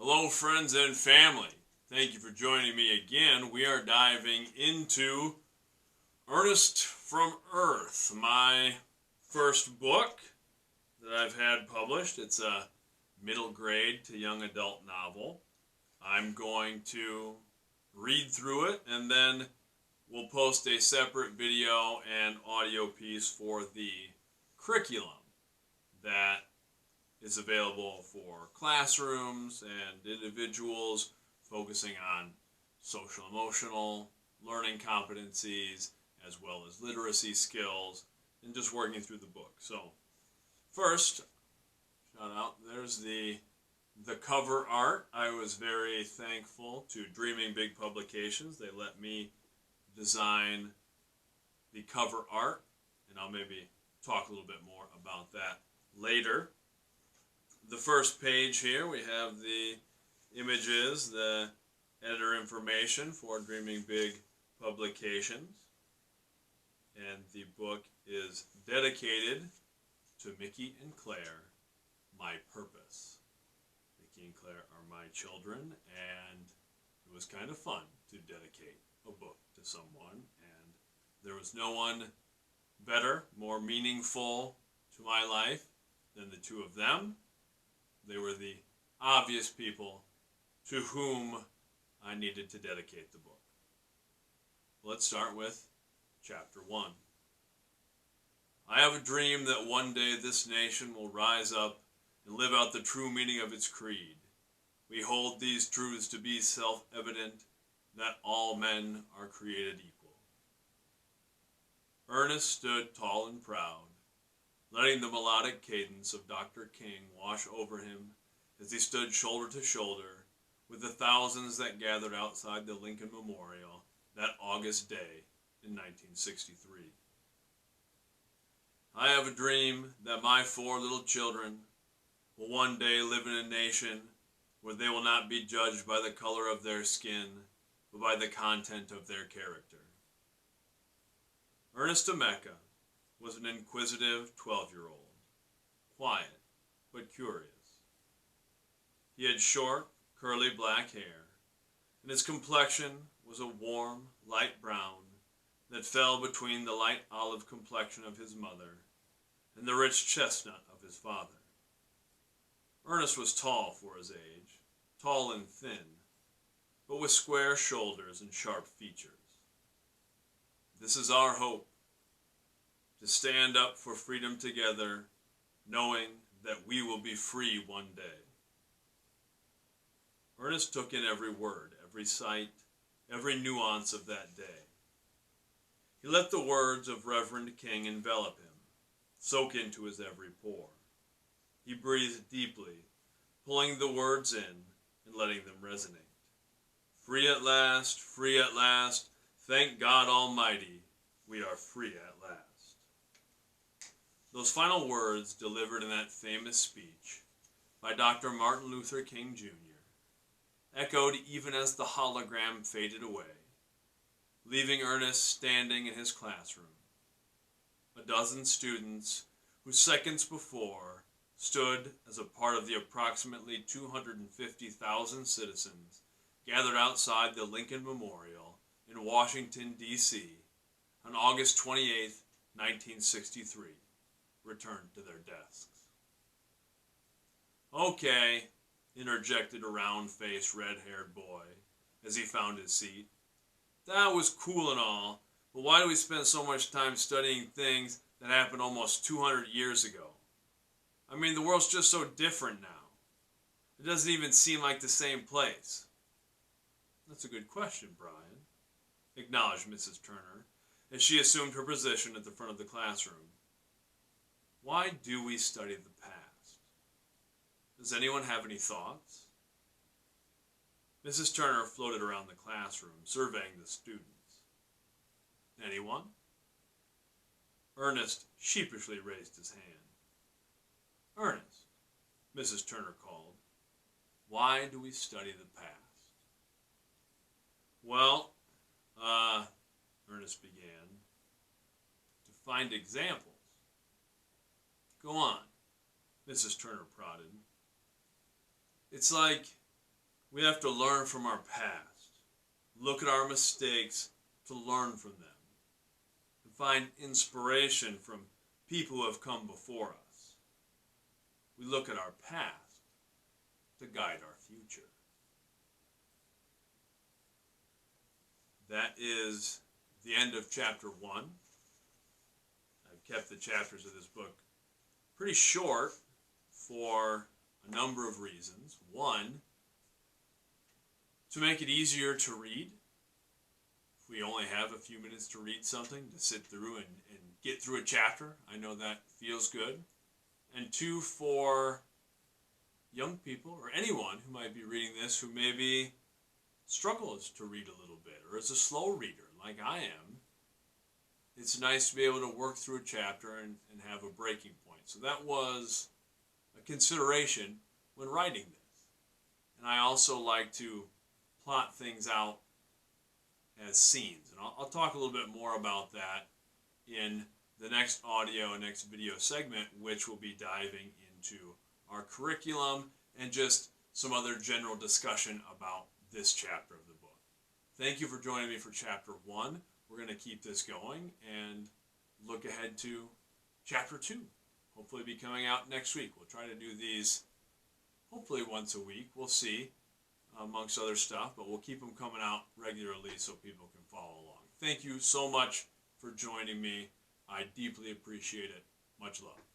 Hello, friends and family. Thank you for joining me again. We are diving into Ernest from Earth, my first book that I've had published. It's a middle grade to young adult novel. I'm going to read through it and then we'll post a separate video and audio piece for the curriculum that is available for classrooms and individuals focusing on social emotional learning competencies as well as literacy skills and just working through the book. So first, shout out, there's the cover art. I was very thankful to Dreaming Big Publications. They let me design the cover art, and I'll maybe talk a little bit more about that later. The first page here, we have the images, the editor information for Dreaming Big Publications. And the book is dedicated to Mickey and Claire, my purpose. Mickey and Claire are my children, and it was kind of fun to dedicate a book to someone. And there was no one better, more meaningful to my life than the two of them. They were the obvious people to whom I needed to dedicate the book. Let's start with Chapter 1. I have a dream that one day this nation will rise up and live out the true meaning of its creed. We hold these truths to be self-evident, that all men are created equal. Ernest stood tall and proud, letting the melodic cadence of Dr. King wash over him as he stood shoulder to shoulder with the thousands that gathered outside the Lincoln Memorial that August day in 1963. I have a dream that my 4 little children will one day live in a nation where they will not be judged by the color of their skin, but by the content of their character. Ernest Emeka was an inquisitive 12-year-old, quiet but curious. He had short, curly black hair, and his complexion was a warm, light brown that fell between the light olive complexion of his mother and the rich chestnut of his father. Ernest was tall for his age, tall and thin, but with square shoulders and sharp features. This is our hope, to stand up for freedom together, knowing that we will be free one day. Ernest took in every word, every sight, every nuance of that day. He let the words of Reverend King envelop him, soak into his every pore. He breathed deeply, pulling the words in and letting them resonate. Free at last, thank God Almighty, we are free at last. Those final words delivered in that famous speech by Dr. Martin Luther King Jr. echoed even as the hologram faded away, leaving Ernest standing in his classroom. A dozen students who seconds before stood as a part of the approximately 250,000 citizens gathered outside the Lincoln Memorial in Washington, D.C. on August 28, 1963, returned to their desks. Okay, interjected a round-faced, red-haired boy as he found his seat. That was cool and all, but why do we spend so much time studying things that happened almost 200 years ago? I mean, the world's just so different now. It doesn't even seem like the same place. That's a good question, Brian, acknowledged Mrs. Turner as she assumed her position at the front of the classroom. Why do we study the past? Does anyone have any thoughts? Mrs. Turner floated around the classroom, surveying the students. Anyone? Ernest sheepishly raised his hand. Ernest, Mrs. Turner called, why do we study the past? Well, Ernest began, to find examples. Go on, Mrs. Turner prodded. It's like We have to learn from our past, look at our mistakes to learn from them, and find inspiration from people who have come before us. We look at our past to guide our future. That is the end of chapter 1. I've kept the chapters of this book pretty short for a number of reasons. One, to make it easier to read. If we only have a few minutes to read something, to sit through and get through a chapter, I know that feels good. And two, for young people or anyone who might be reading this who maybe struggles to read a little bit or is a slow reader like I am. It's nice to be able to work through a chapter and have a breaking point. So that was a consideration when writing this. And I also like to plot things out as scenes. And I'll talk a little bit more about that in the next audio and next video segment, which will be diving into our curriculum and just some other general discussion about this chapter of the book. Thank you for joining me for chapter 1. We're going to keep this going and look ahead to chapter 2. Hopefully be coming out next week. We'll try to do these hopefully once a week. We'll see, amongst other stuff, but we'll keep them coming out regularly so people can follow along. Thank you so much for joining me. I deeply appreciate it. Much love.